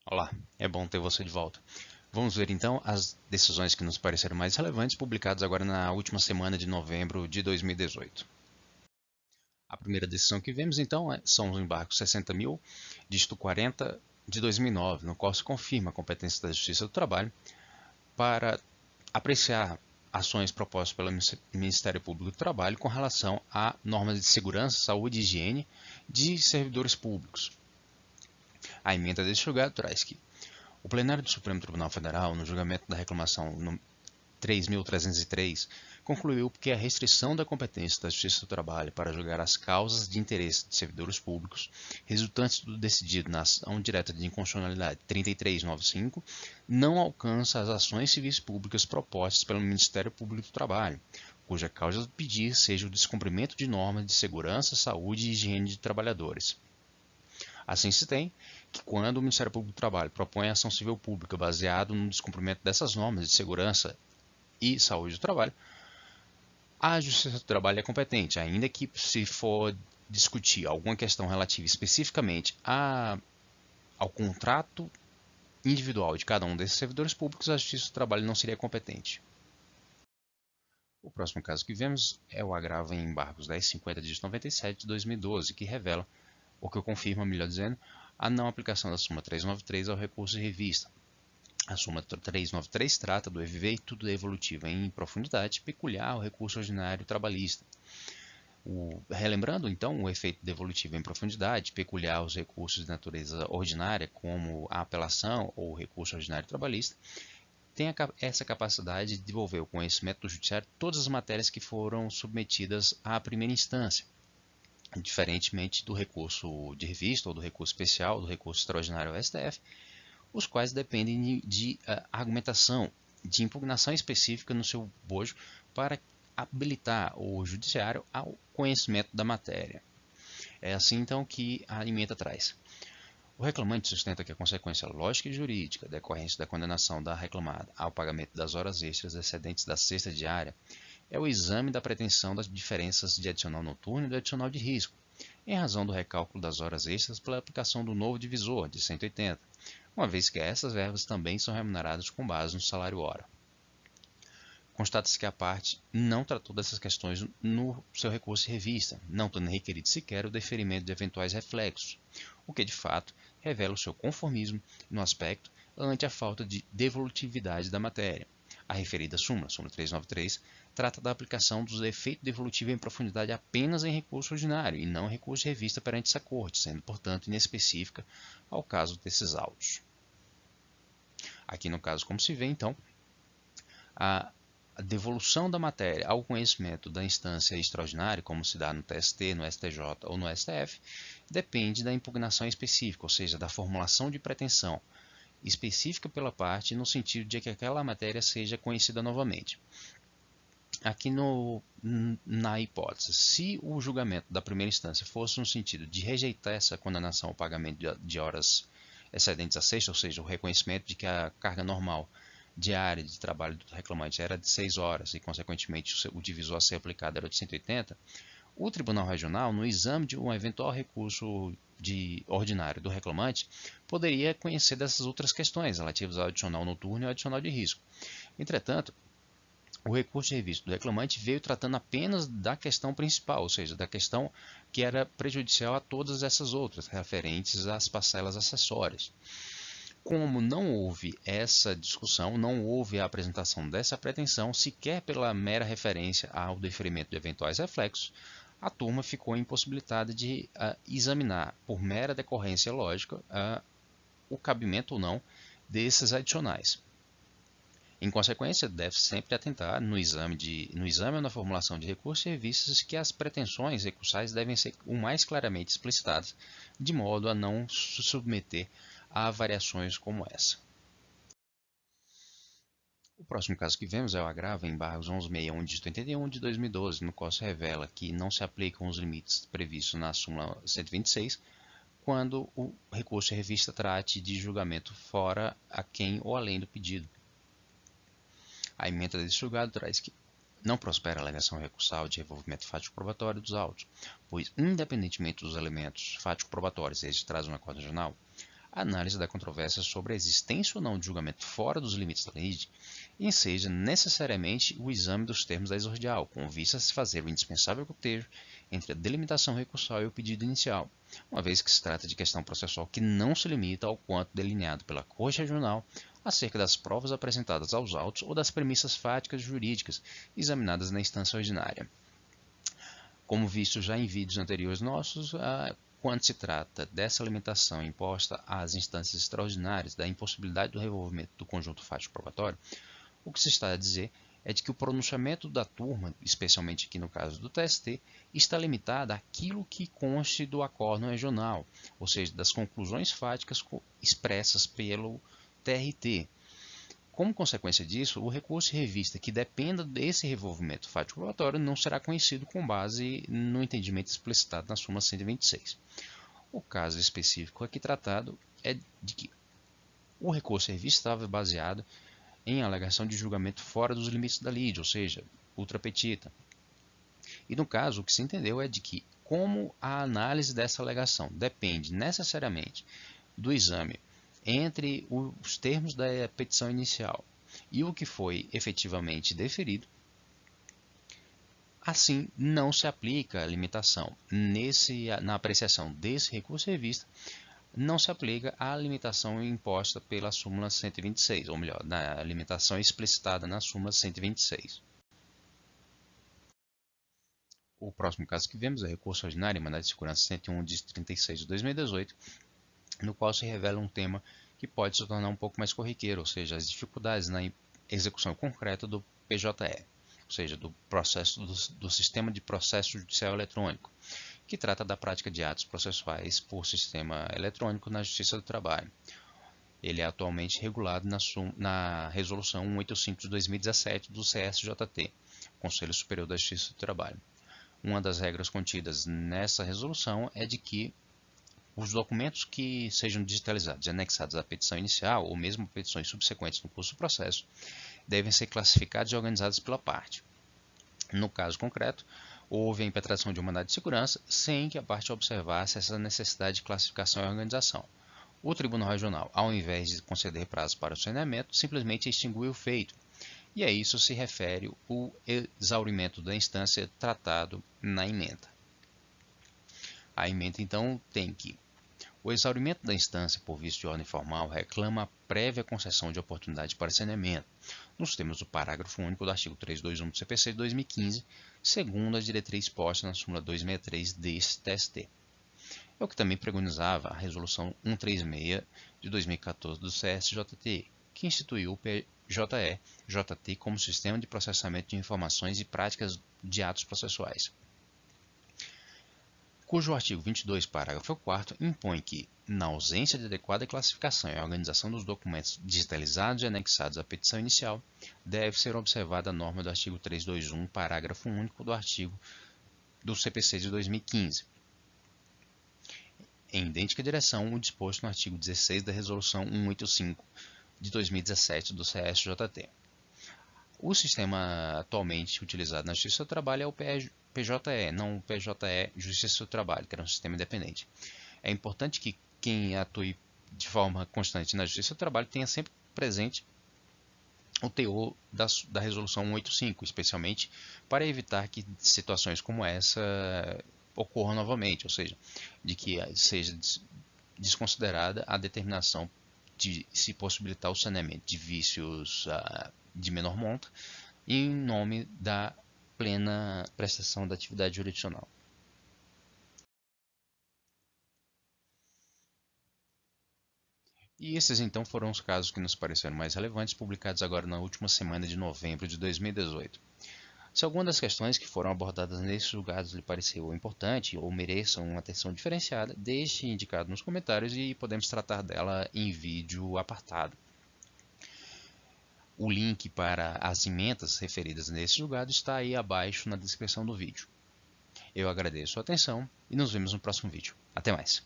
Olá, é bom ter você de volta. Vamos ver então as decisões que nos pareceram mais relevantes publicadas agora na última semana de novembro de 2018. A primeira decisão que vemos então são os embargos 60.000, dígito 40 de 2009, no qual se confirma a competência da Justiça do Trabalho para apreciar ações propostas pelo Ministério Público do Trabalho com relação a normas de segurança, saúde e higiene de servidores públicos. A emenda desse julgado traz que o plenário do Supremo Tribunal Federal, no julgamento da reclamação 3.303, concluiu que a restrição da competência da Justiça do Trabalho para julgar as causas de interesse de servidores públicos resultantes do decidido na ação direta de inconstitucionalidade 3395 não alcança as ações civis públicas propostas pelo Ministério Público do Trabalho, cuja causa do pedir seja o descumprimento de normas de segurança, saúde e higiene de trabalhadores. Assim se tem que quando o Ministério Público do Trabalho propõe ação civil pública baseado no descumprimento dessas normas de segurança e saúde do trabalho, a Justiça do Trabalho é competente, ainda que se for discutir alguma questão relativa especificamente ao contrato individual de cada um desses servidores públicos, a Justiça do Trabalho não seria competente. O próximo caso que vemos é o agravo em embargos 1050 de 97 de 2012, que revela, ou que confirma, melhor dizendo, a não aplicação da súmula 393 ao recurso de revista. A súmula 393 trata do efeito devolutivo em profundidade peculiar ao recurso ordinário trabalhista. Relembrando, então, o efeito devolutivo em profundidade peculiar aos recursos de natureza ordinária, como a apelação ou o recurso ordinário trabalhista, tem essa capacidade de devolver o conhecimento do judiciário todas as matérias que foram submetidas à primeira instância, diferentemente do recurso de revista ou do recurso especial, do recurso extraordinário ao STF, os quais dependem de argumentação, de impugnação específica no seu bojo para habilitar o judiciário ao conhecimento da matéria. É assim então que a emenda traz. O reclamante sustenta que a consequência lógica e jurídica decorrente da condenação da reclamada ao pagamento das horas extras excedentes da sexta diária é o exame da pretensão das diferenças de adicional noturno e do adicional de risco, em razão do recálculo das horas extras pela aplicação do novo divisor de 180, uma vez que essas verbas também são remuneradas com base no salário hora. Constata-se que a parte não tratou dessas questões no seu recurso de revista, não tendo requerido sequer o deferimento de eventuais reflexos, o que de fato revela o seu conformismo no aspecto ante a falta de devolutividade da matéria. A referida súmula 393, trata da aplicação do efeito devolutivo em profundidade apenas em recurso ordinário e não em recurso de revista perante essa corte, sendo, portanto, inespecífica ao caso desses autos. Aqui no caso, como se vê, então, a devolução da matéria ao conhecimento da instância extraordinária, como se dá no TST, no STJ ou no STF, depende da impugnação específica, ou seja, da formulação de pretensão específica pela parte no sentido de que aquela matéria seja conhecida novamente. Aqui na hipótese, se o julgamento da primeira instância fosse no sentido de rejeitar essa condenação ao pagamento de horas excedentes a sexta, ou seja, o reconhecimento de que a carga normal diária de trabalho do reclamante era de 6 horas e, consequentemente, o divisor a ser aplicado era de 180, o Tribunal Regional, no exame de um eventual recurso ordinário do reclamante, poderia conhecer dessas outras questões relativas ao adicional noturno e ao adicional de risco. Entretanto, o recurso de revista do reclamante veio tratando apenas da questão principal, ou seja, da questão que era prejudicial a todas essas outras, referentes às parcelas acessórias. Como não houve essa discussão, não houve a apresentação dessa pretensão, sequer pela mera referência ao deferimento de eventuais reflexos, a turma ficou impossibilitada de examinar, por mera decorrência lógica, o cabimento ou não desses adicionais. Em consequência, deve sempre atentar no exame ou na formulação de recursos e revistas que as pretensões recursais devem ser o mais claramente explicitadas, de modo a não se submeter a variações como essa. O próximo caso que vemos é o agravo em embargos 1161 de 81 de 2012, no qual se revela que não se aplicam os limites previstos na súmula 126 quando o recurso de revista trate de julgamento fora, aquém ou além do pedido. A emenda desse julgado traz que não prospera a alegação recursal de revolvimento fático-probatório dos autos, pois, independentemente dos elementos fático-probatórios registrados no acordo regional, a análise da controvérsia sobre a existência ou não de julgamento fora dos limites da lide enseja necessariamente o exame dos termos da exordial, com vista a se fazer o indispensável cotejo entre a delimitação recursal e o pedido inicial, uma vez que se trata de questão processual que não se limita ao quanto delineado pela Corte Regional acerca das provas apresentadas aos autos ou das premissas fáticas jurídicas examinadas na instância ordinária. Como visto já em vídeos anteriores nossos, quando se trata dessa limitação imposta às instâncias extraordinárias da impossibilidade do revolvimento do conjunto fático probatório, o que se está a dizer é de que o pronunciamento da turma, especialmente aqui no caso do TST, está limitado àquilo que conste do acórdão regional, ou seja, das conclusões fáticas expressas pelo TRT. Como consequência disso, o recurso de revista que dependa desse revolvimento fático probatório não será conhecido com base no entendimento explicitado na súmula 126. O caso específico aqui tratado é de que o recurso de revista estava baseado em alegação de julgamento fora dos limites da lide, ou seja, ultra petita. E no caso, o que se entendeu é de que, como a análise dessa alegação depende necessariamente do exame entre os termos da petição inicial e o que foi efetivamente deferido, assim não se aplica a limitação na apreciação desse recurso de revista, não se aplica a limitação imposta pela súmula 126, ou melhor, na limitação explicitada na súmula 126. O próximo caso que vemos é o recurso ordinário em mandado de segurança 101 de 36 de 2018, no qual se revela um tema que pode se tornar um pouco mais corriqueiro, ou seja, as dificuldades na execução concreta do PJE, ou seja, do processo do Sistema de Processo Judicial Eletrônico, que trata da prática de atos processuais por sistema eletrônico na Justiça do Trabalho. Ele é atualmente regulado na Resolução 185 de 2017 do CSJT, Conselho Superior da Justiça do Trabalho. Uma das regras contidas nessa resolução é de que os documentos que sejam digitalizados e anexados à petição inicial, ou mesmo petições subsequentes no curso do processo, devem ser classificados e organizados pela parte. No caso concreto, houve a impetração de um mandado de segurança sem que a parte observasse essa necessidade de classificação e organização. O Tribunal Regional, ao invés de conceder prazo para o saneamento, simplesmente extinguiu o feito. E a isso se refere o exaurimento da instância tratado na ementa. A ementa, então, tem que o exaurimento da instância por vício de ordem formal reclama a prévia concessão de oportunidade para saneamento, nos termos do parágrafo único do artigo 321 do CPC de 2015, segundo a diretriz posta na súmula 263 deste TST. É o que também preconizava a Resolução 136 de 2014 do CSJT, que instituiu o PJE-JT como sistema de processamento de informações e práticas de atos processuais, cujo artigo 22, parágrafo 4º, impõe que, na ausência de adequada classificação e organização dos documentos digitalizados e anexados à petição inicial, deve ser observada a norma do artigo 321, parágrafo único do CPC de 2015. Em idêntica direção, o disposto no artigo 16 da Resolução 185 de 2017 do CSJT. O sistema atualmente utilizado na Justiça do Trabalho é o PJE, não o PJE Justiça do Trabalho, que era um sistema independente. É importante que quem atue de forma constante na Justiça do Trabalho tenha sempre presente o teor da Resolução 185, especialmente para evitar que situações como essa ocorram novamente, ou seja, de que seja desconsiderada a determinação de se possibilitar o saneamento de vícios de menor monta em nome da plena prestação da atividade jurisdicional. E esses então foram os casos que nos pareceram mais relevantes, publicados agora na última semana de novembro de 2018. Se alguma das questões que foram abordadas nesses julgados lhe pareceu importante ou mereçam uma atenção diferenciada, deixe indicado nos comentários e podemos tratar dela em vídeo apartado. O link para as emendas referidas nesse julgado está aí abaixo na descrição do vídeo. Eu agradeço a atenção e nos vemos no próximo vídeo. Até mais!